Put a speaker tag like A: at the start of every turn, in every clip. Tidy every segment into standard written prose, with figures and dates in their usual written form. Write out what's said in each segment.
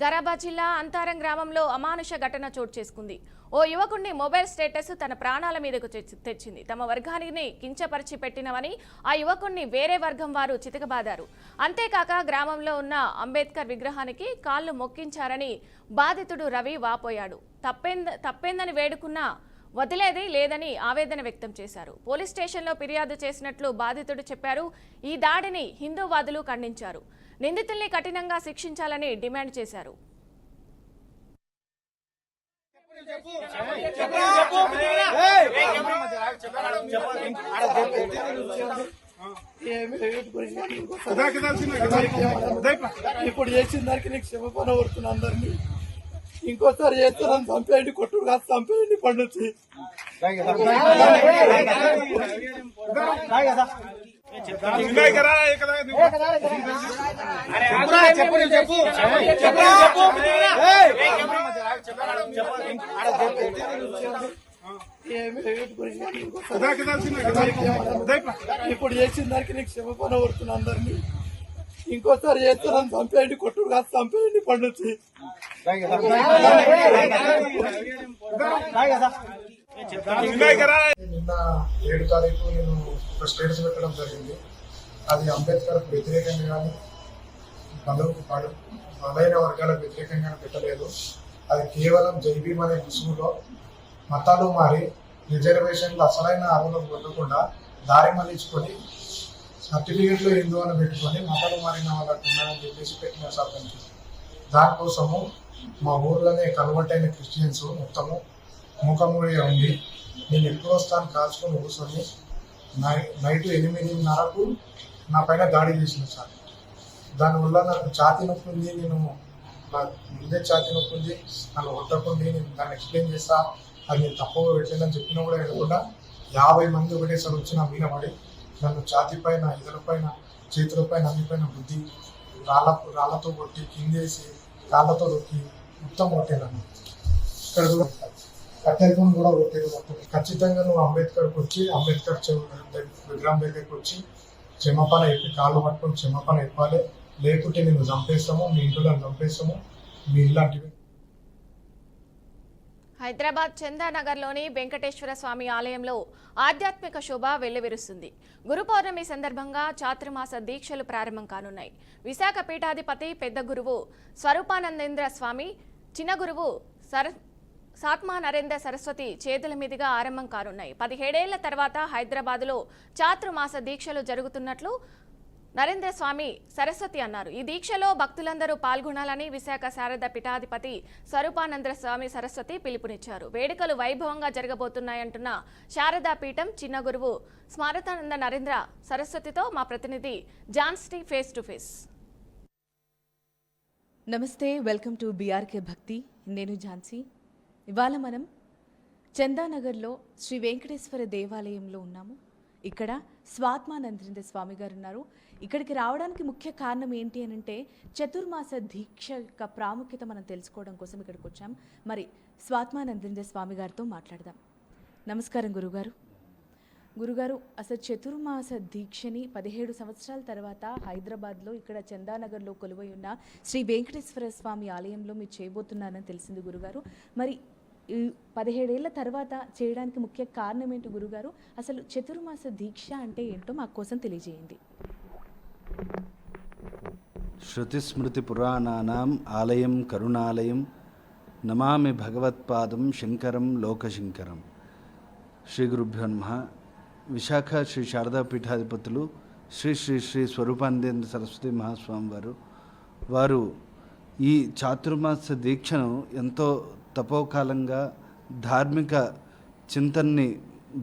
A: వికారాబాద్ జిల్లా అంతారం గ్రామంలో అమానుష ఘటన చోటు చేసుకుంది. ఓ యువకుడిని మొబైల్ స్టేటస్ తన ప్రాణాల మీదకు తెచ్చింది. తమ వర్గానికి కించపరిచి పెట్టినవని ఆ యువకుడిని వేరే వర్గం వారు చితకబాదారు. అంతేకాక గ్రామంలో ఉన్న అంబేద్కర్ విగ్రహానికి కాళ్లు మొక్కించారని బాధితుడు రవి వాపోయాడు. తప్పేందని వేడుకున్నా వదిలేది లేదని ఆవేదన వ్యక్తం చేశారు. పోలీస్ స్టేషన్లో ఫిర్యాదు చేసినట్లు బాధితుడు చెప్పారు. ఈ దాడిని హిందూవాదులు ఖండించారు. నిందితుల్ని కఠినంగా శిక్షించాలని డిమాండ్ చేశారు.
B: ఇప్పుడు చేసిన దానికి నీకు క్షమపణ కొడుతున్నా అందరినీ. ఇంకోసారి చేస్తున్నాను చంపేయండి, కొట్టుడు కాదు చంపేయండి పండుచ్చి. ఇప్పుడు చేసిన దానికి నీకు క్షమపణ కొడుతున్నా అందరినీ. ఇంకోసారి చేస్తున్నాను చంపేయండి, కొట్టుడు కాదు చంపేయండి పండుచ్చి.
C: నిన్న 7 తారీఖు నేను ఒక స్టేటస్ పెట్టడం జరిగింది. అది అంబేద్కర్ వ్యతిరేకంగా కానీ బలైన వర్గాలకు వ్యతిరేకంగా పెట్టలేదు. అది కేవలం జైబీమ్ అనే ముసుగులో మతాలు మారి రిజర్వేషన్లు అసలైన అమలు పొందకుండా దారి మళ్లించుకొని సర్టిఫికేట్లో హిందూ అని పెట్టుకొని మతాలు మారిన వాళ్ళకు ఉన్నారని చెప్పేసి పెట్టిన సభ్యులు. దానికోసము మా ఊర్లోనే కన్వర్ట్ అయిన క్రిస్టియన్స్ మొత్తము మూకమూడిగా ఉండి నేను ఎప్పుడు వస్తాను కాల్చుకొని కూర్చొని నైట్ 8:30కు నా పైన దాడి చేసిన సార్. దానివల్ల నాకు ఛాతీ నొప్పి ఉంది, నా ముందే ఛాతీ నొప్పి ఉంది, నన్ను కొట్టకుండి నేను దాన్ని ఎక్స్ప్లెయిన్ చేస్తా, అది నేను తప్పుగా పెట్టలేదని చెప్పినా కూడా వినకుండా 50 మంది ఒకటేసారి వచ్చి నా మీద పడి నన్ను ఛాతీ పైన, ఎదురుపైన, చేతులపైన, అన్నిపైన బుద్ధి రాళ్లతో కొట్టి కిందేసి కాళ్ళతో దొక్కి మొత్తం కొట్టేదాన్ని. ఇక్కడ కూడా కట్టెలతో కూడా కొట్టేది మొత్తం. ఖచ్చితంగా నువ్వు అంబేద్కర్కి వచ్చి అంబేద్కర్ విగ్రహం దగ్గరికి వచ్చి క్షమాపణ చెప్పి కాళ్ళు పట్టుకొని క్షమాపణ చెప్పాలి, లేకుంటే నేను చంపేస్తాము, మీ ఇంట్లో చంపేస్తాము, మీ ఇలాంటివి.
A: హైదరాబాద్ చందానగర్లోని వెంకటేశ్వర స్వామి ఆలయంలో ఆధ్యాత్మిక శోభ వెల్లువిరుస్తుంది. గురు పౌర్ణమి సందర్భంగా చాతుర్మాస దీక్షలు ప్రారంభం కానున్నాయి. విశాఖ పీఠాధిపతి పెద్ద గురువు స్వరూపానందేంద్ర స్వామి, చిన్న గురువు సాత్మా నరేంద్ర సరస్వతి చేతుల మీదుగా ఆరంభం కానున్నాయి. 17 ఏళ్ల తర్వాత హైదరాబాద్లో చాతుర్మాస దీక్షలు జరుగుతున్నట్లు నరేంద్ర స్వామి సరస్వతి అన్నారు. ఈ దీక్షలో భక్తులందరూ పాల్గొనాలని విశాఖ శారద పీఠాధిపతి స్వరూపానంద స్వామి సరస్వతి పిలుపునిచ్చారు. వేడుకలు వైభవంగా జరగబోతున్నాయంటున్న శారదా పీఠం చిన్న గురువు స్మారతానంద నరేంద్ర సరస్వతితో మా ప్రతినిధి జాన్స్టీ ఫేస్ టు ఫేస్.
D: నమస్తే, వెల్కమ్ టు బీఆర్కే భక్తి. నేను ఝాన్సీ. ఇవాళ మనం చందానగర్లో శ్రీ వెంకటేశ్వర దేవాలయంలో ఉన్నాము. ఇక్కడ స్వాత్మానందేంద్ర స్వామి గారు ఉన్నారు. ఇక్కడికి రావడానికి ముఖ్య కారణం ఏంటి అని అంటే చతుర్మాస దీక్ష యొక్క ప్రాముఖ్యత మనం తెలుసుకోవడం కోసం ఇక్కడికి వచ్చాం. మరి స్వాత్మానందేంద్ర స్వామి గారితో మాట్లాడదాం. నమస్కారం గురుగారు. గురుగారు, అసలు చతుర్మాస దీక్షని 17 సంవత్సరాల తర్వాత హైదరాబాద్లో ఇక్కడ చందానగర్లో కొలువై ఉన్న శ్రీ వెంకటేశ్వర స్వామి ఆలయంలో మీరు చేయబోతున్నారని తెలిసింది గురుగారు. మరి ఈ 17 ఏళ్ల తర్వాత చేయడానికి ముఖ్య కారణం ఏంటి గురుగారు? అసలు చతుర్మాస దీక్ష అంటే ఏంటో మా కోసం తెలియజేయండి.
E: శృతిస్మృతి పురాణానాం ఆలయం కరుణాలయం నమామి భగవత్పాదం శంకరం లోకశంకరం. శ్రీ గురుభ్యో నమః. విశాఖ శ్రీ శారదా పీఠాధిపతులు శ్రీ శ్రీ శ్రీ స్వరూపానందేంద్ర సరస్వతి మహాస్వామి వారు ఈ చాతుర్మాస దీక్షను ఎంతో తపోకాలంగా ధార్మిక చింతనని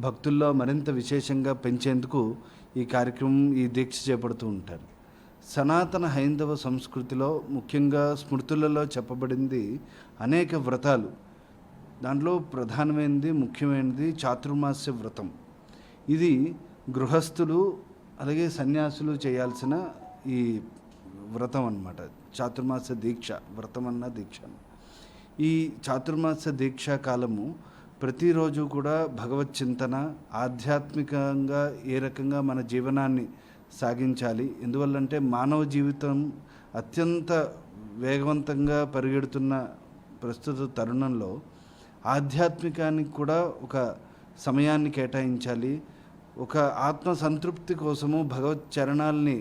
E: భక్తుల్లో మరింత విశేషంగా పెంచేందుకు ఈ కార్యక్రమం, ఈ దీక్ష చేపడుతూ ఉంటారు. సనాతన హైందవ సంస్కృతిలో ముఖ్యంగా స్మృతులలో చెప్పబడింది అనేక వ్రతాలు. దాంట్లో ప్రధానమైనది, ముఖ్యమైనది చాతుర్మాస్య వ్రతం. ఇది గృహస్థులు అలాగే సన్యాసులు చేయాల్సిన ఈ వ్రతం అన్నమాట. చాతుర్మాస దీక్ష, వ్రతం అన్న దీక్ష. ఈ చాతుర్మాస దీక్షా కాలము ప్రతిరోజు కూడా భగవత్ చింతన, ఆధ్యాత్మికంగా ఏ రకంగా మన జీవనాన్ని సాగించాలి. ఎందువల్లంటే మానవ జీవితం అత్యంత వేగవంతంగా పరిగెడుతున్న ప్రస్తుత తరుణంలో ఆధ్యాత్మికానికి కూడా ఒక సమయాన్ని కేటాయించాలి. ఒక ఆత్మ సంతృప్తి కోసము భగవత్ చరణాలని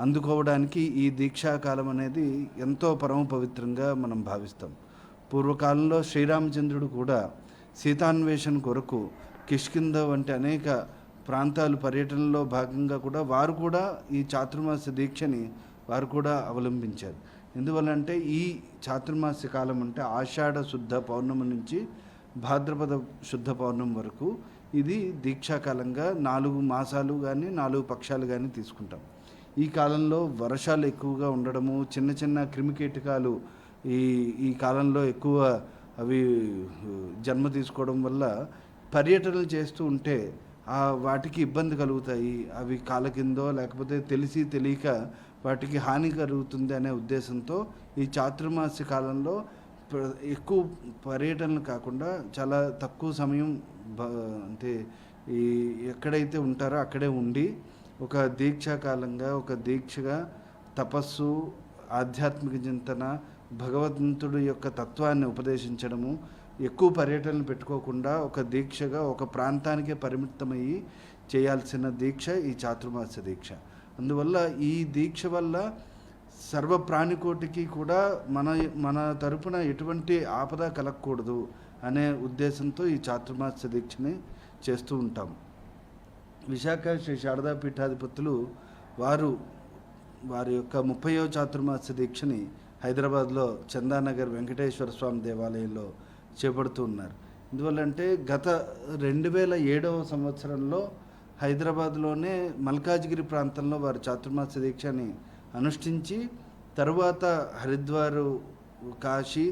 E: అందుకోవడానికి ఈ దీక్షాకాలం అనేది ఎంతో పరమ పవిత్రంగా మనం భావిస్తాం. పూర్వకాలంలో శ్రీరామచంద్రుడు కూడా సీతాన్వేషణ కొరకు కిష్కింద వంటి అనేక ప్రాంతాలు పర్యటనలో భాగంగా కూడా వారు కూడా ఈ చాతుర్మాస దీక్షని వారు కూడా అవలంబించారు. ఎందువల్లంటే ఈ చాతుర్మాస కాలం అంటే ఆషాఢ శుద్ధ పౌర్ణమి నుంచి భాద్రపద శుద్ధ పౌర్ణమి వరకు ఇది దీక్షాకాలంగా 4 మాసాలు కానీ 4 పక్షాలు కానీ తీసుకుంటాం. ఈ కాలంలో వర్షాలు ఎక్కువగా ఉండడము, చిన్న చిన్న క్రిమికీటకాలు ఈ కాలంలో ఎక్కువ అవి జన్మ తీసుకోవడం వల్ల పర్యటనలు చేస్తూ ఉంటే వాటికి ఇబ్బంది కలుగుతాయి. అవి కాళ్ళ కిందో లేకపోతే తెలిసి తెలియక వాటికి హాని కలుగుతుంది అనే ఉద్దేశంతో ఈ చాతుర్మాస కాలంలో ఎక్కువ పర్యటనలు కాకుండా చాలా తక్కువ సమయం అంటే ఈ ఎక్కడైతే ఉంటారో అక్కడే ఉండి ఒక దీక్షాకాలంగా ఒక దీక్షగా తపస్సు, ఆధ్యాత్మిక చింతన, భగవంతుడి యొక్క తత్వాన్ని ఉపదేశించడము, ఎక్కువ పర్యటనలు పెట్టుకోకుండా ఒక దీక్షగా ఒక ప్రాంతానికే పరిమితమయ్యి చేయాల్సిన దీక్ష ఈ చాతుర్మాస దీక్ష. అందువల్ల ఈ దీక్ష వల్ల సర్వ ప్రాణికోటికి కూడా మన తరపున ఎటువంటి ఆపద కలగకూడదు అనే ఉద్దేశంతో ఈ చాతుర్మాస దీక్షని చేస్తూ ఉంటాం. విశాఖ శ్రీ శారదా పీఠాధిపతులు వారి యొక్క 30వ చాతుర్మాస దీక్షని హైదరాబాద్లో చందానగర్ వెంకటేశ్వర స్వామి దేవాలయంలో చేపడుతూ ఉన్నారు. ఎందువల్లంటే గత 2007వ సంవత్సరంలో హైదరాబాద్లోనే మల్కాజ్గిరి ప్రాంతంలో వారు చాతుర్మాస దీక్షని అనుష్ఠించి తరువాత హరిద్వారు, కాశీ,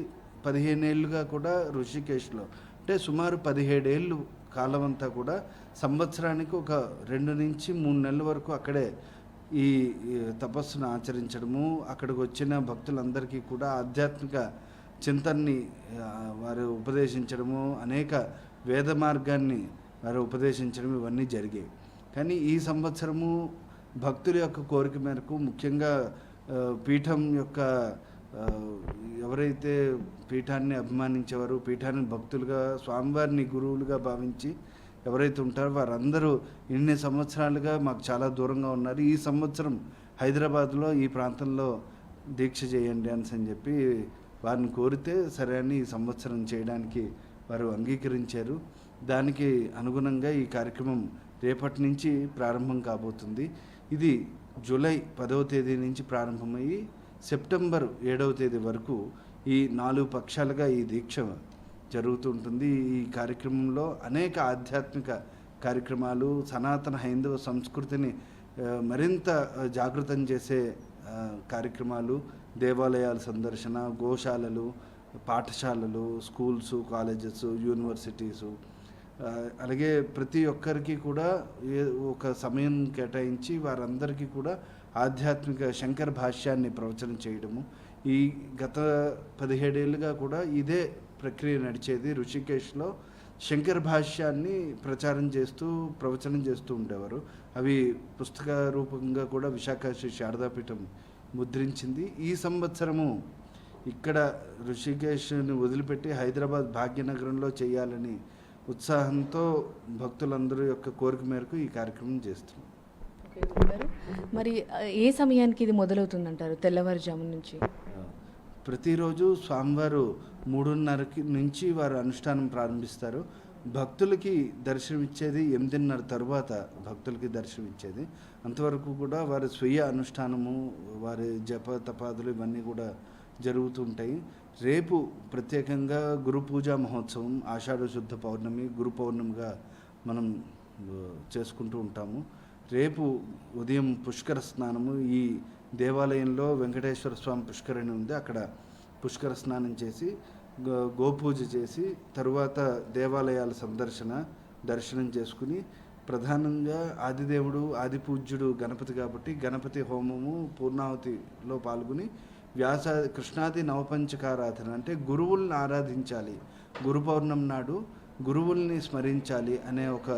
E: 15 ఏళ్ళుగా కూడా ఋషికేశ్లో అంటే సుమారు 17 ఏళ్ళు కాలం అంతా కూడా సంవత్సరానికి ఒక 2 నుంచి 3 నెలల వరకు అక్కడే ఈ తపస్సును ఆచరించడము, అక్కడికి వచ్చిన భక్తులందరికీ కూడా ఆధ్యాత్మిక చింతనని వారు ఉపదేశించడము, అనేక వేద మార్గాన్ని వారు ఉపదేశించడం ఇవన్నీ జరిగాయి. కానీ ఈ సంవత్సరము భక్తుల యొక్క కోరిక మేరకు ముఖ్యంగా పీఠం యొక్క ఎవరైతే పీఠాన్ని అభిమానించేవారు, పీఠాన్ని భక్తులుగా స్వామివారిని గురువులుగా భావించి ఎవరైతే ఉంటారో వారందరూ ఇన్ని సంవత్సరాలుగా మాకు చాలా దూరంగా ఉన్నారు, ఈ సంవత్సరం హైదరాబాద్లో ఈ ప్రాంతంలో దీక్ష చేయండి అని చెప్పి వారిని కోరితే సరే అని ఈ సంవత్సరం చేయడానికి వారు అంగీకరించారు. దానికి అనుగుణంగా ఈ కార్యక్రమం రేపటి నుంచి ప్రారంభం కాబోతుంది. ఇది జూలై 10వ తేదీ నుంచి ప్రారంభమయ్యి సెప్టెంబర్ 7వ తేదీ వరకు ఈ 4 పక్షాలుగా ఈ దీక్ష జరుగుతుంటుంది. ఈ కార్యక్రమంలో అనేక ఆధ్యాత్మిక కార్యక్రమాలు, సనాతన హైందవ సంస్కృతిని మరింత జాగృతం చేసే కార్యక్రమాలు, దేవాలయాల సందర్శన, గోశాలలు, పాఠశాలలు, స్కూల్స్, కాలేజెస్, యూనివర్సిటీసు, అలాగే ప్రతి ఒక్కరికి కూడా ఒక సమయం కేటాయించి వారందరికీ కూడా ఆధ్యాత్మిక శంకర భాష్యాన్ని ప్రవచనం చేయడము. ఈ గత 17 ఏళ్ళుగా కూడా ఇదే ప్రక్రియ నడిచేది. ఋషికేశ్లో శంకర భాష్యాన్ని ప్రవచనం చేస్తూ ఉండేవారు. అవి పుస్తక రూపంగా కూడా విశాఖ శ్రీ శారదాపీఠం ముద్రించింది. ఈ సంవత్సరము ఇక్కడ ఋషికేశ్ని వదిలిపెట్టి హైదరాబాద్ భాగ్యనగరంలో చేయాలని ఉత్సాహంతో భక్తులందరూ యొక్క కోరిక మేరకు ఈ కార్యక్రమం చేస్తున్నాం.
D: మరి ఏ సమయానికి ఇది మొదలవుతుందంటారు? తెల్లవారుజాము నుంచి
E: ప్రతిరోజు స్వామివారు 3:30 నుంచి వారు అనుష్ఠానం ప్రారంభిస్తారు. భక్తులకి దర్శనమిచ్చేది 8:30 తర్వాత భక్తులకి దర్శనమిచ్చేది. అంతవరకు కూడా వారి స్వీయ అనుష్ఠానము, వారి జప తపాదులు ఇవన్నీ కూడా జరుగుతూ ఉంటాయి. రేపు ప్రత్యేకంగా గురు పూజా మహోత్సవం, ఆషాఢ శుద్ధ పౌర్ణమి, గురు పౌర్ణమిగా మనం చేసుకుంటూ ఉంటాము. రేపు ఉదయం పుష్కర స్నానము, ఈ దేవాలయంలో వెంకటేశ్వర స్వామి పుష్కరిణి ఉంది, అక్కడ పుష్కర స్నానం చేసి గోపూజ చేసి తరువాత దేవాలయాల దర్శనం చేసుకుని ప్రధానంగా ఆదిదేవుడు, ఆది పూజ్యుడు గణపతి కాబట్టి గణపతి హోమము, పూర్ణాహుతిలో పాల్గొని కృష్ణాది నవపంచకారాధన అంటే గురువుల్ని ఆరాధించాలి, గురు పౌర్ణమి నాడు గురువుల్ని స్మరించాలి అనే ఒక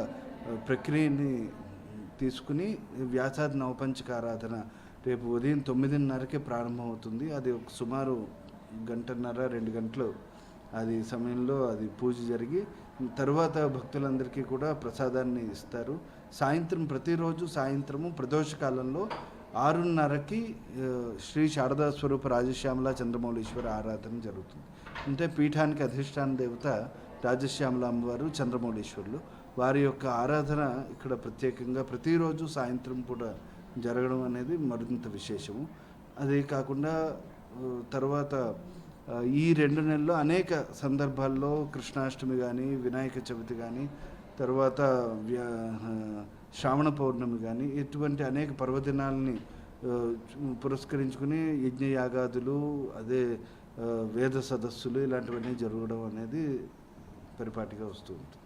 E: ప్రక్రియని తీసుకుని వ్యాసాది నవపంచకారాధన రేపు ఉదయం 9:30కే ప్రారంభమవుతుంది. అది ఒక సుమారు 1.5-2 గంటలు అది సమయంలో అది పూజ జరిగి తర్వాత భక్తులందరికీ కూడా ప్రసాదాన్ని ఇస్తారు. సాయంత్రం ప్రతిరోజు సాయంత్రము ప్రదోషకాలంలో 6:30కి శ్రీ శారదా స్వరూప రాజశ్యామల చంద్రమౌళీశ్వర ఆరాధన జరుగుతుంది. అంటే పీఠానికి అధిష్టాన దేవత రాజశ్యామల అమ్మవారు చంద్రమౌళీశ్వరులు. వారి యొక్క ఆరాధన ఇక్కడ ప్రత్యేకంగా ప్రతిరోజు సాయంత్రం కూడా జరగడం అనేది మరింత విశేషము. అదే కాకుండా తర్వాత ఈ 2 నెలల్లో అనేక సందర్భాల్లో కృష్ణాష్టమి కానీ, వినాయక చవితి కానీ, తర్వాత శ్రావణ పౌర్ణమి కానీ ఇటువంటి అనేక పర్వదినాలని పురస్కరించుకుని యజ్ఞయాగాదులు, అదే వేద సదస్సులు ఇలాంటివన్నీ జరగడం అనేది పరిపాటిగా వస్తూ ఉంటుంది.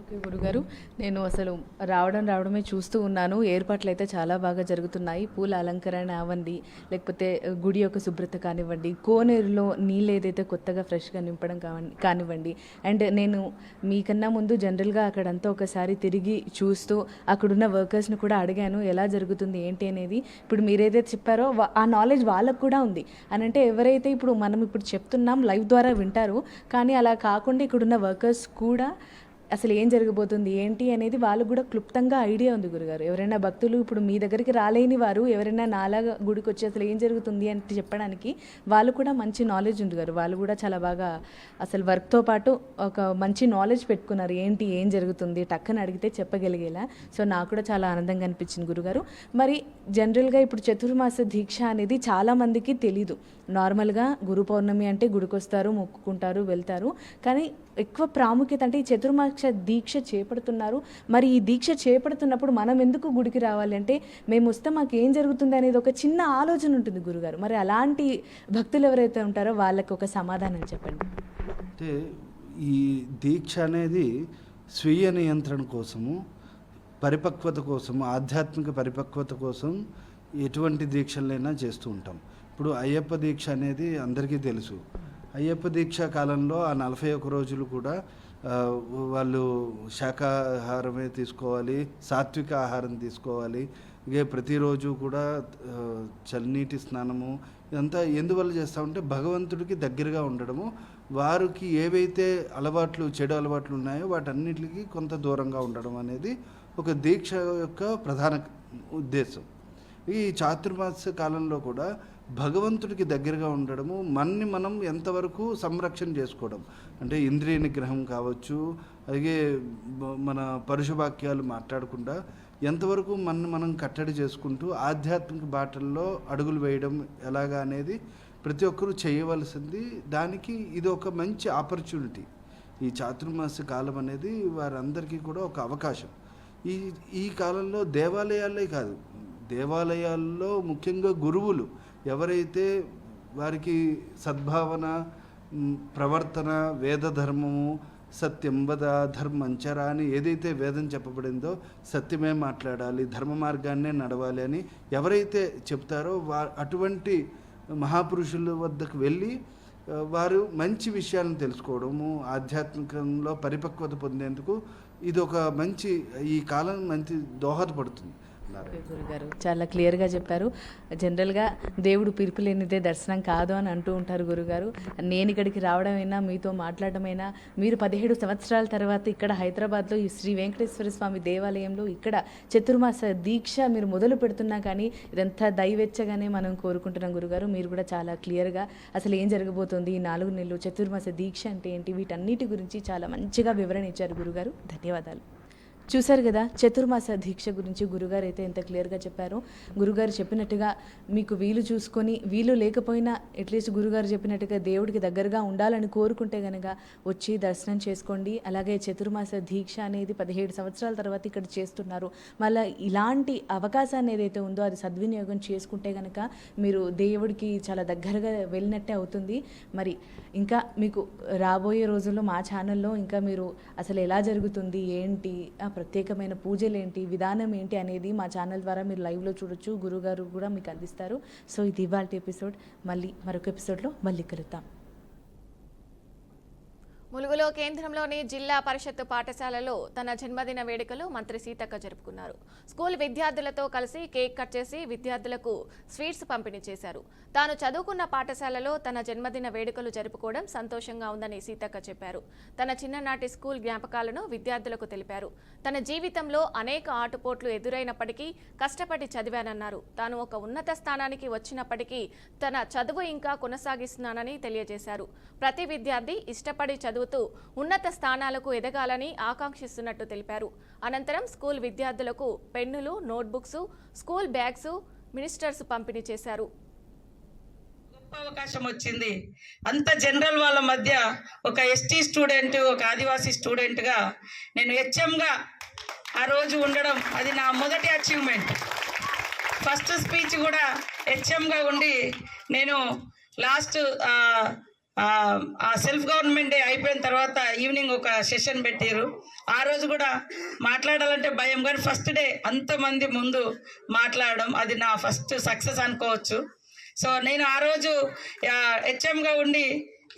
D: ఓకే గురుగారు, నేను అసలు రావడమే చూస్తూ ఉన్నాను. ఏర్పాట్లు అయితే చాలా బాగా జరుగుతున్నాయి. పూల అలంకరణ అవ్వండి, లేకపోతే గుడి యొక్క శుభ్రత కానివ్వండి, కోనేరులో నీళ్ళు ఏదైతే కొత్తగా ఫ్రెష్గా నింపడం కానివ్వండి. అండ్ నేను మీకన్నా ముందు జనరల్గా అక్కడంతా ఒకసారి తిరిగి చూస్తూ అక్కడున్న వర్కర్స్ని కూడా అడిగాను ఎలా జరుగుతుంది ఏంటి అనేది. ఇప్పుడు మీరు ఏదైతే చెప్పారో ఆ నాలెడ్జ్ వాళ్ళకు కూడా ఉంది అని అంటే ఎవరైతే మనం ఇప్పుడు చెప్తున్నాం లైవ్ ద్వారా వింటారు, కానీ అలా కాకుండా ఇక్కడున్న వర్కర్స్ కూడా అసలు ఏం జరగబోతుంది ఏంటి అనేది వాళ్ళకు కూడా క్లుప్తంగా ఐడియా ఉంది గురుగారు. ఎవరైనా భక్తులు ఇప్పుడు మీ దగ్గరికి రాలేని వారు ఎవరైనా నాలాగా గుడికి వచ్చి అసలు ఏం జరుగుతుంది అని చెప్పడానికి వాళ్ళు కూడా మంచి నాలెడ్జ్ ఉంది గారు. వాళ్ళు కూడా చాలా బాగా అసలు వర్క్తో పాటు ఒక మంచి నాలెడ్జ్ పెట్టుకున్నారు, ఏం జరుగుతుంది టక్కని అడిగితే చెప్పగలిగేలా. సో నాకు కూడా చాలా ఆనందంగా అనిపించింది గురుగారు. మరి జనరల్గా ఇప్పుడు చతుర్మాస దీక్ష అనేది చాలామందికి తెలీదు. నార్మల్గా గురు పౌర్ణమి అంటే గుడికి వస్తారు, మొక్కుకుంటారు, వెళ్తారు. కానీ ఎక్కువ ప్రాముఖ్యత అంటే ఈ చతుర్మాస దీక్ష చేపడుతున్నారు. మరి ఈ దీక్ష చేపడుతున్నప్పుడు మనం ఎందుకు గుడికి రావాలి అంటే మేము వస్తే మాకు ఏం జరుగుతుంది అనేది ఒక చిన్న ఆలోచన ఉంటుంది గురుగారు. మరి అలాంటి భక్తులు ఎవరైతే ఉంటారో వాళ్ళకి ఒక సమాధానం చెప్పండి.
E: అంటే ఈ దీక్ష అనేది స్వీయ నియంత్రణ కోసము, పరిపక్వత కోసము, ఆధ్యాత్మిక పరిపక్వత కోసం ఎటువంటి దీక్షలైనా చేస్తూ ఉంటాం. ఇప్పుడు అయ్యప్ప దీక్ష అనేది అందరికీ తెలుసు. అయ్యప్ప దీక్ష కాలంలో ఆ 41 రోజులు కూడా వాళ్ళు శాకాహారమే తీసుకోవాలి, సాత్విక ఆహారం తీసుకోవాలి. ఇక ప్రతిరోజు కూడా చల్లనీటి స్నానము ఇదంతా ఎందువల్ల చేస్తామంటే భగవంతుడికి దగ్గరగా ఉండడము, వారికి ఏవైతే చెడు అలవాట్లు ఉన్నాయో వాటన్నిటికీ కొంత దూరంగా ఉండడం అనేది ఒక దీక్ష యొక్క ప్రధాన ఉద్దేశం. ఈ చాతుర్మాస కాలంలో కూడా భగవంతుడికి దగ్గరగా ఉండడము, మనం ఎంతవరకు సంరక్షణ చేసుకోవడం అంటే ఇంద్రియ నిగ్రహం కావచ్చు, అలాగే మన పరుషవాక్యాలు మాట్లాడకుండా ఎంతవరకు మనం కట్టడి చేసుకుంటూ ఆధ్యాత్మిక బాటల్లో అడుగులు వేయడం ఎలాగా అనేది ప్రతి ఒక్కరూ చేయవలసింది. దానికి ఇది ఒక మంచి ఆపర్చునిటీ. ఈ చాతుర్మాస కాలం అనేది వారందరికీ కూడా ఒక అవకాశం. ఈ కాలంలో దేవాలయాలే కాదు, దేవాలయాల్లో ముఖ్యంగా గురువులు ఎవరైతే వారికి సద్భావన, ప్రవర్తన, వేద ధర్మము, సత్యం వద ధర్మంచర అని ఏదైతే వేదం చెప్పబడిందో సత్యమే మాట్లాడాలి, ధర్మ మార్గాన్నే నడవాలి అని ఎవరైతే చెప్తారో అటువంటి మహాపురుషుల వద్దకు వెళ్ళి వారు మంచి విషయాలను తెలుసుకోవడము, ఆధ్యాత్మికంలో పరిపక్వత పొందేందుకు ఇది ఒక ఈ కాలం మంచి దోహదపడుతుంది.
D: గురుగారు చాలా క్లియర్గా చెప్పారు. జనరల్గా దేవుడు పిలుపు లేనిదే దర్శనం కాదు అని అంటూ ఉంటారు గురుగారు. నేను ఇక్కడికి రావడమైనా, మీతో మాట్లాడమైనా, మీరు 17 సంవత్సరాల తర్వాత ఇక్కడ హైదరాబాద్లో ఈ శ్రీ వెంకటేశ్వర స్వామి దేవాలయంలో ఇక్కడ చతుర్మాస దీక్ష మీరు మొదలు పెడుతున్నా కానీ ఇదంతా దైవేచ్ఛగానే మనం కోరుకుంటున్నాం గురుగారు. మీరు కూడా చాలా క్లియర్గా అసలు ఏం జరగబోతుంది, ఈ 4 నెలలు చతుర్మాస దీక్ష అంటే ఏంటి, వీటన్నిటి గురించి చాలా మంచిగా వివరణ ఇచ్చారు గురుగారు. ధన్యవాదాలు. చూశారు కదా చతుర్మాస దీక్ష గురించి గురుగారు అయితే ఎంత క్లియర్గా చెప్పారో. గురుగారు చెప్పినట్టుగా మీకు వీలు చూసుకొని, వీలు లేకపోయినా అట్లీస్ట్ గురుగారు చెప్పినట్టుగా దేవుడికి దగ్గరగా ఉండాలని కోరుకుంటే కనుక వచ్చి దర్శనం చేసుకోండి. అలాగే చతుర్మాస దీక్ష అనేది 17 సంవత్సరాల తర్వాత ఇక్కడ చేస్తున్నారు. మళ్ళీ ఇలాంటి అవకాశాన్ని ఏదైతే ఉందో అది సద్వినియోగం చేసుకుంటే కనుక మీరు దేవుడికి చాలా దగ్గరగా వెళ్ళినట్టే అవుతుంది. మరి ఇంకా మీకు రాబోయే రోజుల్లో మా ఛానల్లో ఇంకా మీరు అసలు ఎలా జరుగుతుంది ఏంటి, ప్రత్యేకమైన పూజలు ఏంటి, విధానం ఏంటి అనేది మా ఛానల్ ద్వారా మీరు లైవ్లో చూడొచ్చు. గురుగారు కూడా మీకు అందిస్తారు. సో ఇది ఇవాల్టి ఎపిసోడ్. మళ్ళీ మరొక ఎపిసోడ్లో మళ్ళీ కలుద్దాం.
A: ములుగులో కేంద్రంలోని జిల్లా పరిషత్ పాఠశాలలో తన జన్మదిన వేడుకలు మంత్రి సీతక్క జరుపుకున్నారు. స్కూల్ విద్యార్థులతో కలిసి కేక్ కట్ చేసి విద్యార్థులకు స్వీట్స్ పంపిణీ చేశారు. తాను చదువుకున్న పాఠశాలలో తన జన్మదిన వేడుకలు జరుపుకోవడం సంతోషంగా ఉందని సీతక్క చెప్పారు. తన చిన్ననాటి స్కూల్ జ్ఞాపకాలను విద్యార్థులకు తెలిపారు. తన జీవితంలో అనేక ఆటుపోట్లు ఎదురైనప్పటికీ కష్టపడి చదివానన్నారు. తాను ఒక ఉన్నత స్థానానికి వచ్చినప్పటికీ తన చదువు ఇంకా కొనసాగిస్తున్నానని తెలియజేశారు. ప్రతి విద్యార్థి ఇష్టపడి చదువుతూ ఉన్నత స్థానాలకు ఎదగాలని ఆకాంక్షిస్తున్నట్టు తెలిపారు. అనంతరం స్కూల్ విద్యార్థులకు పెన్నులు, నోట్బుక్స్, స్కూల్ బ్యాగ్స్ మినిస్టర్స్ పంపిణీ చేశారు.
F: అవకాశం వచ్చింది. అంత జనరల్ వాళ్ళ మధ్య ఒక ఎస్టీ స్టూడెంట్, ఒక ఆదివాసీ స్టూడెంట్గా నేను హెచ్ఎంగా ఆ రోజు ఉండడం అది నా మొదటి అచీవ్మెంట్. ఫస్ట్ స్పీచ్ కూడా హెచ్ఎంగా ఉండి నేను లాస్ట్ ఆ సెల్ఫ్ గవర్నమెంట్ డే అయిపోయిన తర్వాత ఈవినింగ్ ఒక సెషన్ పెట్టారు. ఆ రోజు కూడా మాట్లాడాలంటే భయం, కానీ ఫస్ట్ డే అంతమంది ముందు మాట్లాడడం అది నా ఫస్ట్ సక్సెస్ అనుకోవచ్చు. సో నేను ఆ రోజు హెచ్ఎంగా ఉండి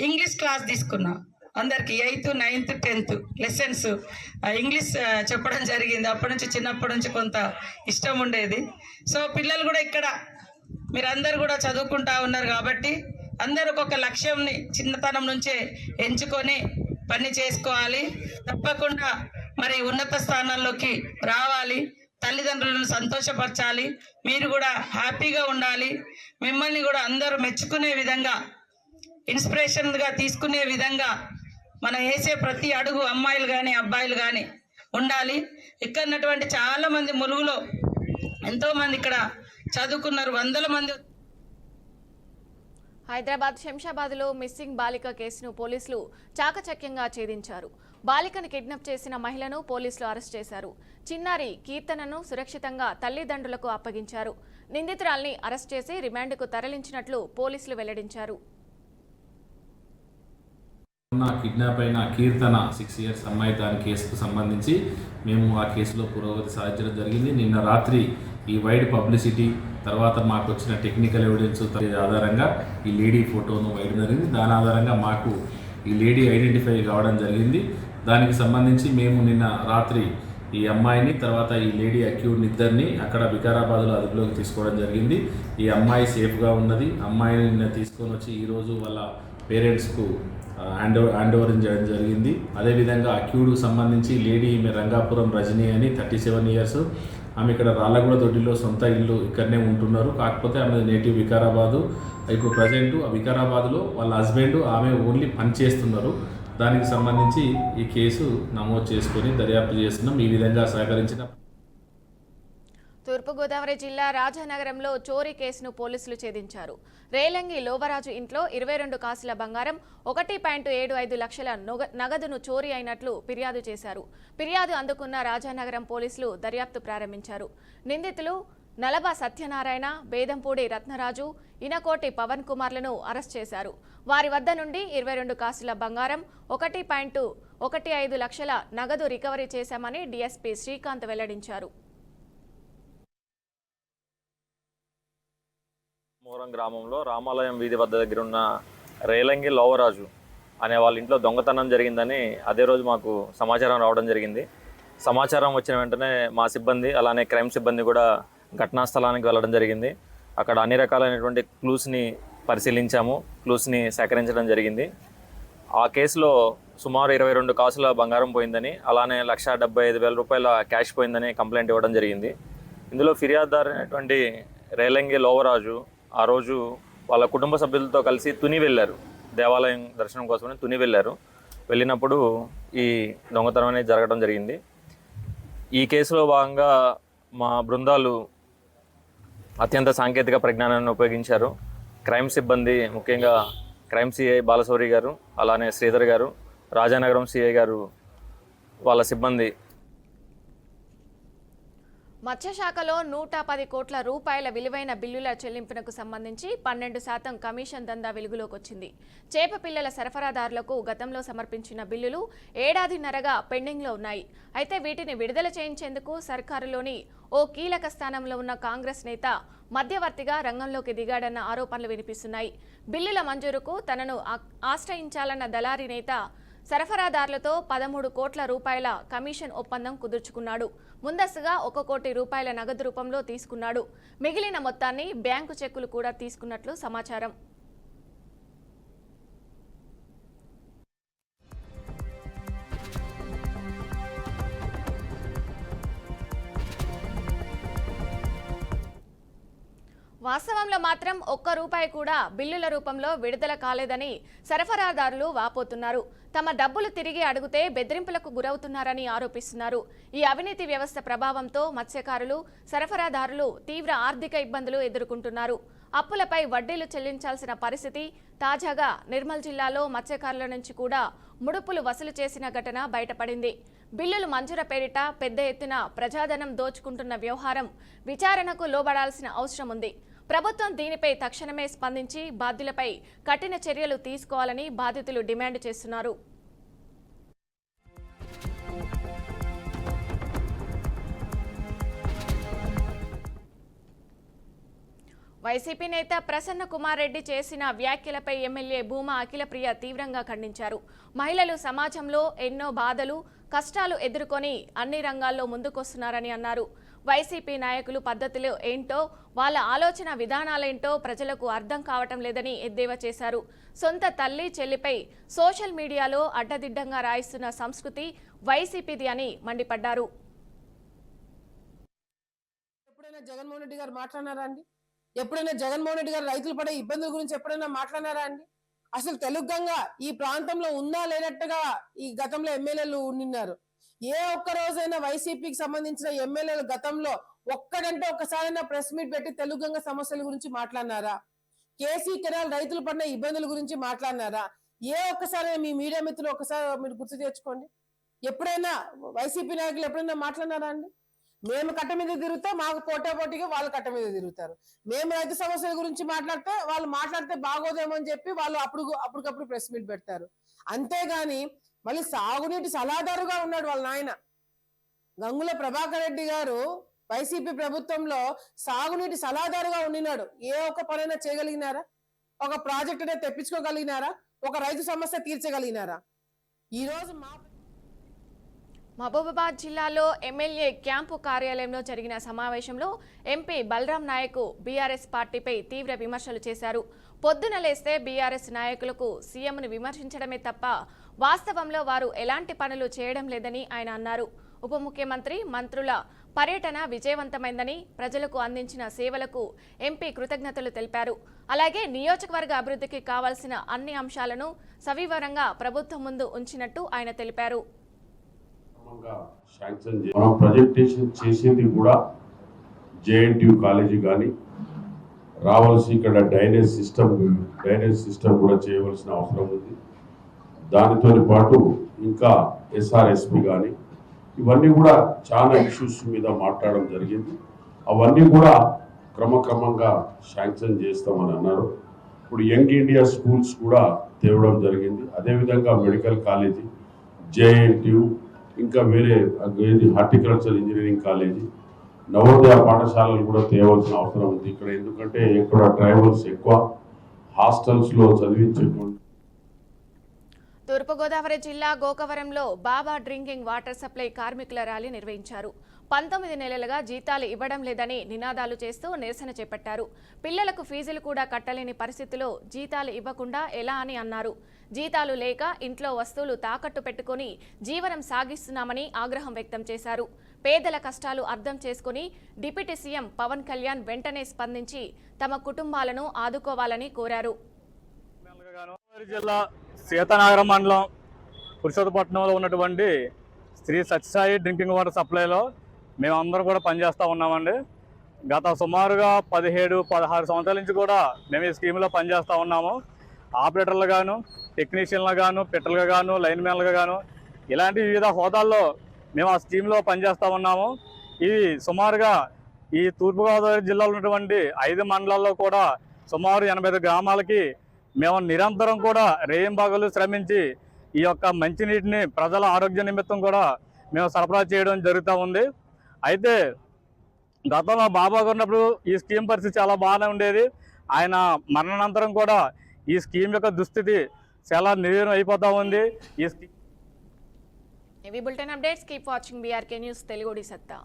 F: ఇంగ్లీష్ క్లాస్ తీసుకున్నా. అందరికి 8th, 9th, 10th lessons English చెప్పడం జరిగింది. అప్పటి నుంచి చిన్నప్పటి నుంచి కొంత ఇష్టం ఉండేది. సో పిల్లలు కూడా ఇక్కడ మీరందరూ కూడా చదువుకుంటా ఉన్నారు కాబట్టి అందరూ ఒక లక్ష్యంని చిన్నతనం నుంచే ఎంచుకొని పని చేసుకోవాలి. తప్పకుండా మరి ఉన్నత స్థానాల్లోకి రావాలి. తల్లిదండ్రులను సంతోషపరచాలి. మీరు కూడా హ్యాపీగా ఉండాలి. మిమ్మల్ని కూడా అందరూ మెచ్చుకునే విధంగా, ఇన్స్పిరేషన్గా తీసుకునే విధంగా మనం వేసే ప్రతి అడుగు అమ్మాయిలు కానీ అబ్బాయిలు కానీ ఉండాలి. ఇక్కడ ఉన్నటువంటి చాలామంది ములుగులో ఎంతోమంది ఇక్కడ చదువుకున్నారు, 100 మంది.
A: హైదరాబాద్ శంషాబాద్లో మిస్సింగ్ బాలిక కేసును పోలీసులు చాకచక్యంగా ఛేదించారు. బాలికను కిడ్నాప్ చేసిన మహిళను పోలీసులు అరెస్ట్ చేశారు. చిన్నారి కీర్తనను సురక్షితంగా తల్లిదండ్రులకు అప్పగించారు. నిందితురాల్ని అరెస్ట్ చేసి రిమాండ్కు తరలించినట్లు పోలీసులు వెల్లడించారు.
G: కిడ్నాప్ అయిన కీర్తన 6 years అమ్మాయి దాని కేసుకు సంబంధించి మేము ఆ కేసులో పురోగతి సాధించడం జరిగింది. నిన్న రాత్రి ఈ వైడ్ పబ్లిసిటీ తర్వాత మాకు వచ్చిన టెక్నికల్ ఎవిడెన్స్ ఆధారంగా ఈ లేడీ ఫోటోను వేయడం జరిగింది. దాని ఆధారంగా మాకు ఈ లేడీ ఐడెంటిఫై కావడం జరిగింది. దానికి సంబంధించి మేము నిన్న రాత్రి ఈ అమ్మాయిని తర్వాత ఈ లేడీ అక్యూడ్ని ఇద్దరిని అక్కడ వికారాబాద్లో అదుపులోకి తీసుకోవడం జరిగింది. ఈ అమ్మాయి సేఫ్గా ఉన్నది. అమ్మాయిని నిన్న తీసుకొని వచ్చి ఈరోజు వాళ్ళ పేరెంట్స్కు హ్యాండ్ ఓవర్ చేయడం జరిగింది. అదేవిధంగా అక్యూడ్కు సంబంధించి లేడీ ఈమె రంగాపురం రజనీ అని 37 years. ఆమె ఇక్కడ రాళ్ళగూడ దొడ్డిలో సొంత ఇల్లు ఇక్కడనే ఉంటున్నారు. కాకపోతే ఆమె నేటివ్ వికారాబాదు. ఇప్పుడు ప్రజెంట్ వికారాబాద్లో వాళ్ళ హస్బెండ్ ఆమె ఓన్లీ పని చేస్తున్నారు. దానికి సంబంధించి ఈ కేసు నమోదు చేసుకొని దర్యాప్తు చేస్తున్నాం. ఈ విధంగా సహకరించిన
A: తూర్పుగోదావరి జిల్లా రాజానగరంలో చోరీ కేసును పోలీసులు ఛేదించారు. రేలంగి లోవరాజు ఇంట్లో 22 కాసుల బంగారం, 1.75 లక్షల నగదును చోరీ అయినట్లు ఫిర్యాదు చేశారు. ఫిర్యాదు అందుకున్న రాజానగరం పోలీసులు దర్యాప్తు ప్రారంభించారు. నిందితులు నలబ సత్యనారాయణ, బేదంపూడి రత్నరాజు, ఇనకోటి పవన్ కుమార్లను అరెస్ట్ చేశారు. వారి వద్ద నుండి 22 కాసుల బంగారం, 1.15 లక్షల నగదు రికవరీ చేశామని డీఎస్పీ శ్రీకాంత్ వెల్లడించారు.
H: మోరం గ్రామంలో రామాలయం వీధి వద్ద దగ్గర ఉన్న రేలంగి లోవరాజు అనే వాళ్ళ ఇంట్లో దొంగతనం జరిగిందని అదే రోజు మాకు సమాచారం రావడం జరిగింది. సమాచారం వచ్చిన వెంటనే మా సిబ్బంది అలానే క్రైమ్ సిబ్బంది కూడా ఘటనా స్థలానికి వెళ్ళడం జరిగింది. అక్కడ అన్ని రకాలైనటువంటి క్లూస్ని పరిశీలించాము, క్లూస్ని సేకరించడం జరిగింది. ఆ కేసులో సుమారు 22 కాసుల బంగారం పోయిందని, అలానే 1,75,000 రూపాయల క్యాష్ పోయిందని కంప్లైంట్ ఇవ్వడం జరిగింది. ఇందులో ఫిర్యాదుదారు అయినటువంటి రేలంగి లోవరాజు ఆ రోజు వాళ్ళ కుటుంబ సభ్యులతో కలిసి తుని వెళ్ళారు. దేవాలయం దర్శనం కోసమని తుని వెళ్ళారు. వెళ్ళినప్పుడు ఈ దొంగతనం అనేది జరగడం జరిగింది. ఈ కేసులో భాగంగా మా బృందాలు అత్యంత సాంకేతిక పరిజ్ఞానాన్ని ఉపయోగించారు. క్రైమ్ సిబ్బంది, ముఖ్యంగా క్రైమ్ సిఐ బాలశౌరి గారు, అలానే శ్రీధర్ గారు, రాజానగరం సిఐ గారు, వాళ్ళ సిబ్బంది.
A: మత్స్యశాఖలో 110 కోట్ల రూపాయల విలువైన బిల్లుల చెల్లింపునకు సంబంధించి 12% కమిషన్ దందా వెలుగులోకి వచ్చింది. చేప పిల్లల సరఫరాదారులకు గతంలో సమర్పించిన బిల్లులు ఏడాదిన్నరగా పెండింగ్లో ఉన్నాయి. అయితే వీటిని విడుదల చేయించేందుకు సర్కారులోని ఓ కీలక స్థానంలో ఉన్న కాంగ్రెస్ నేత మధ్యవర్తిగా రంగంలోకి దిగాడన్న ఆరోపణలు వినిపిస్తున్నాయి. బిల్లుల మంజూరుకు తనను ఆశ్రయించాలన్న దళారీ నేత సరఫరాదారులతో 13 కోట్ల రూపాయల కమిషన్ ఒప్పందం కుదుర్చుకున్నాడు. ముందస్తుగా 1 కోటి రూపాయల నగదు రూపంలో తీసుకున్నాడు. మిగిలిన మొత్తాన్ని బ్యాంకు చెక్కులు కూడా తీసుకున్నట్లు సమాచారం. వాస్తవంలో మాత్రం 1 రూపాయి కూడా బిల్లుల రూపంలో విడుదల కాలేదని సరఫరాదారులు వాపోతున్నారు. తమ డబ్బులు తిరిగి అడిగితే బెదిరింపులకు గురవుతున్నారని ఆరోపిస్తున్నారు. ఈ అవినీతి వ్యవస్థ ప్రభావంతో మత్స్యకారులు, సరఫరాదారులు తీవ్ర ఆర్థిక ఇబ్బందులు ఎదుర్కొంటున్నారు. అప్పులపై వడ్డీలు చెల్లించాల్సిన పరిస్థితి. తాజాగా నిర్మల్ జిల్లాలో మత్స్యకారుల నుంచి కూడా ముడుపులు వసూలు చేసిన ఘటన బయటపడింది. బిల్లులు మంజూరు పేరిట పెద్ద ఎత్తున ప్రజాధనం దోచుకుంటున్న వ్యవహారం విచారణకు లోబడాల్సిన అవసరం ఉంది. ప్రభుత్వం దీనిపై తక్షణమే స్పందించి బాధ్యులపై కఠిన చర్యలు తీసుకోవాలని బాధితులు డిమాండ్ చేస్తున్నారు. వైసీపీ నేత ప్రసన్న కుమార్ రెడ్డి చేసిన వ్యాఖ్యలపై ఎమ్మెల్యే భూమా అఖిలప్రియ తీవ్రంగా ఖండించారు. మహిళలు సమాజంలో ఎన్నో బాధలు, కష్టాలు ఎదుర్కొని అన్ని రంగాల్లో ముందుకొస్తున్నారని అన్నారు. వైసీపీ నాయకులు పద్ధతులు ఏంటో, వాళ్ళ ఆలోచన విధానాలేంటో ప్రజలకు అర్థం కావటం లేదని ఎద్దేవా చేశారు. సొంత తల్లి, చెల్లిపై సోషల్ మీడియాలో అడ్డదిడ్డంగా రాయిస్తున్న సంస్కృతి వైసీపీది అని మండిపడ్డారు.
I: ఎప్పుడైనా జగన్మోహన్ రెడ్డి గారు మాట్లాడినారా అండి? ఎప్పుడైనా జగన్మోహన్ రెడ్డి గారు రైతులు పడే ఇబ్బందుల గురించి ఎప్పుడైనా మాట్లాడినారా అండి? అసలు తెలుగుగా ఈ ప్రాంతంలో ఉందా లేనట్టుగా ఈ గతంలో ఎమ్మెల్యేలు ఉండినారు. ఏ ఒక్క రోజైనా వైసీపీకి సంబంధించిన ఎమ్మెల్యేలు గతంలో ఒక్కడంటే ఒక్కసారైనా ప్రెస్ మీట్ పెట్టి తెలుగుగా సమస్యల గురించి మాట్లాడినారా? కేసీ కెనాల్ రైతులు పడిన ఇబ్బందుల గురించి మాట్లాడినారా? ఏ ఒక్కసారి మీ మీడియా మిత్రులు ఒక్కసారి మీరు గుర్తు తెచ్చుకోండి. ఎప్పుడైనా వైసీపీ నాయకులు ఎప్పుడైనా మాట్లాడినారా అండి? మేము కట్ట మీద తిరుగుతే మాకు పోటాపోటీగా వాళ్ళు కట్ట మీద తిరుగుతారు. మేము రైతు సమస్యల గురించి మాట్లాడితే వాళ్ళు మాట్లాడితే బాగోదేమో అని చెప్పి వాళ్ళు అప్పటికప్పుడు ప్రెస్ మీట్ పెడతారు. అంతేగాని మళ్ళీ సాగునీటి సలహాదారుగా ఉన్నాడు వాళ్ళ నాయన గంగుల ప్రభాకర్ రెడ్డి గారు. వైసీపీ ప్రభుత్వంలో సాగునీటి సలహాదారుగా ఉండినాడు. ఏ ఒక్క పనైనా చేయగలిగినారా? ఒక ప్రాజెక్ట్ అనేది తెప్పించుకోగలిగినారా? ఒక రైతు సమస్య తీర్చగలిగినారా? ఈరోజు
A: మహబూబాబాద్ జిల్లాలో ఎమ్మెల్యే క్యాంపు కార్యాలయంలో జరిగిన సమావేశంలో ఎంపీ బలరాం నాయక్ బీఆర్ఎస్ పార్టీపై తీవ్ర విమర్శలు చేశారు. పొద్దున లేస్తే బీఆర్ఎస్ నాయకులకు సీఎంను విమర్శించడమే తప్ప వాస్తవంలో వారు ఎలాంటి పనులు చేయడం లేదని ఆయన అన్నారు. ఉప ముఖ్యమంత్రి, మంత్రుల పర్యటన విజయవంతమైందని, ప్రజలకు అందించిన సేవలకు ఎంపీ కృతజ్ఞతలు తెలిపారు. అలాగే నియోజకవర్గ అభివృద్ధికి కావాల్సిన అన్ని అంశాలను సవివరంగా ప్రభుత్వం ముందు ఉంచినట్టు ఆయన తెలిపారు.
J: మనం ప్రజెంటేషన్ చేసింది కూడా జేఎన్టీయూ కాలేజీ కానీ రావాల్సి ఇక్కడ డ్రైనేజ్ సిస్టమ్ కూడా చేయవలసిన అవసరం ఉంది. దానితో పాటు ఇంకా ఎస్ఆర్ఎస్పి కానీ ఇవన్నీ కూడా చాలా ఇష్యూస్ మీద మాట్లాడడం జరిగింది. అవన్నీ కూడా క్రమక్రమంగా శాంక్షన్ చేస్తామని అన్నారు. ఇప్పుడు యంగ్ ఇండియా స్కూల్స్ కూడా తేవడం జరిగింది. అదేవిధంగా మెడికల్ కాలేజీ, జేఎన్టీయూ, ఇంకా వేరే హార్టికల్చర్ ఇంజనీరింగ్ కాలేజీ, నవోదయ పాఠశాలలు కూడా తేవాల్సిన అవసరం ఉంది ఇక్కడ. ఎందుకంటే ఇక్కడ ట్రైబల్స్ ఎక్కువ హాస్టల్స్లో చదివించేటువంటి.
A: తూర్పుగోదావరి జిల్లా గోకవరంలో బాబా డ్రింకింగ్ వాటర్ సప్లై కార్మికుల ర్యాలీ నిర్వహించారు. 19 నెలలుగా జీతాలు ఇవ్వడం లేదని నినాదాలు చేస్తూ నిరసన చేపట్టారు. పిల్లలకు ఫీజులు కూడా కట్టలేని పరిస్థితిలో జీతాలు ఇవ్వకుండా ఎలా అని అన్నారు. జీతాలు లేక ఇంట్లో వస్తువులు తాకట్టు పెట్టుకుని జీవనం సాగిస్తున్నామని ఆగ్రహం వ్యక్తం చేశారు. పేదల కష్టాలు అర్థం చేసుకుని డిప్యూటీ సీఎం పవన్ కళ్యాణ్ వెంటనే స్పందించి తమ కుటుంబాలను ఆదుకోవాలని కోరారు.
K: జిల్లా సీతానగరం మండలం పురుషోత్తపట్నంలో ఉన్నటువంటి శ్రీ సత్యసాయి డ్రింకింగ్ వాటర్ సప్లైలో మేమందరం కూడా పనిచేస్తూ ఉన్నామండి. గత సుమారుగా 17-16 సంవత్సరాల నుంచి కూడా మేము ఈ స్కీమ్లో పనిచేస్తూ ఉన్నాము. ఆపరేటర్లు గాను, టెక్నీషియన్లు గాను, పిట్టలుగా గాను, లైన్ మ్యాన్లుగా గాను ఇలాంటి వివిధ హోదాల్లో మేము ఆ స్కీమ్లో పనిచేస్తూ ఉన్నాము. ఇది సుమారుగా ఈ తూర్పుగోదావరి జిల్లాలో ఉన్నటువంటి 5 మండలాల్లో కూడా సుమారు 85 గ్రామాలకి మేము నిరంతరం కూడా రేయింబాగులు శ్రమించి ఈ యొక్క మంచినీటిని ప్రజల ఆరోగ్య నిమిత్తం కూడా మేము సరఫరా చేయడం జరుగుతూ ఉంది. అయితే గతంలో బాబా ఉన్నప్పుడు ఈ స్కీమ్ పరిస్థితి చాలా బాగానే ఉండేది. ఆయన మరణానంతరం కూడా ఈ స్కీమ్ యొక్క దుస్థితి చాలా నిర్వీర్యం అయిపోతూ ఉంది. ఈ
A: ఇవి bulletin updates. Keep watching BRK news తెలుగుడి సత్తా.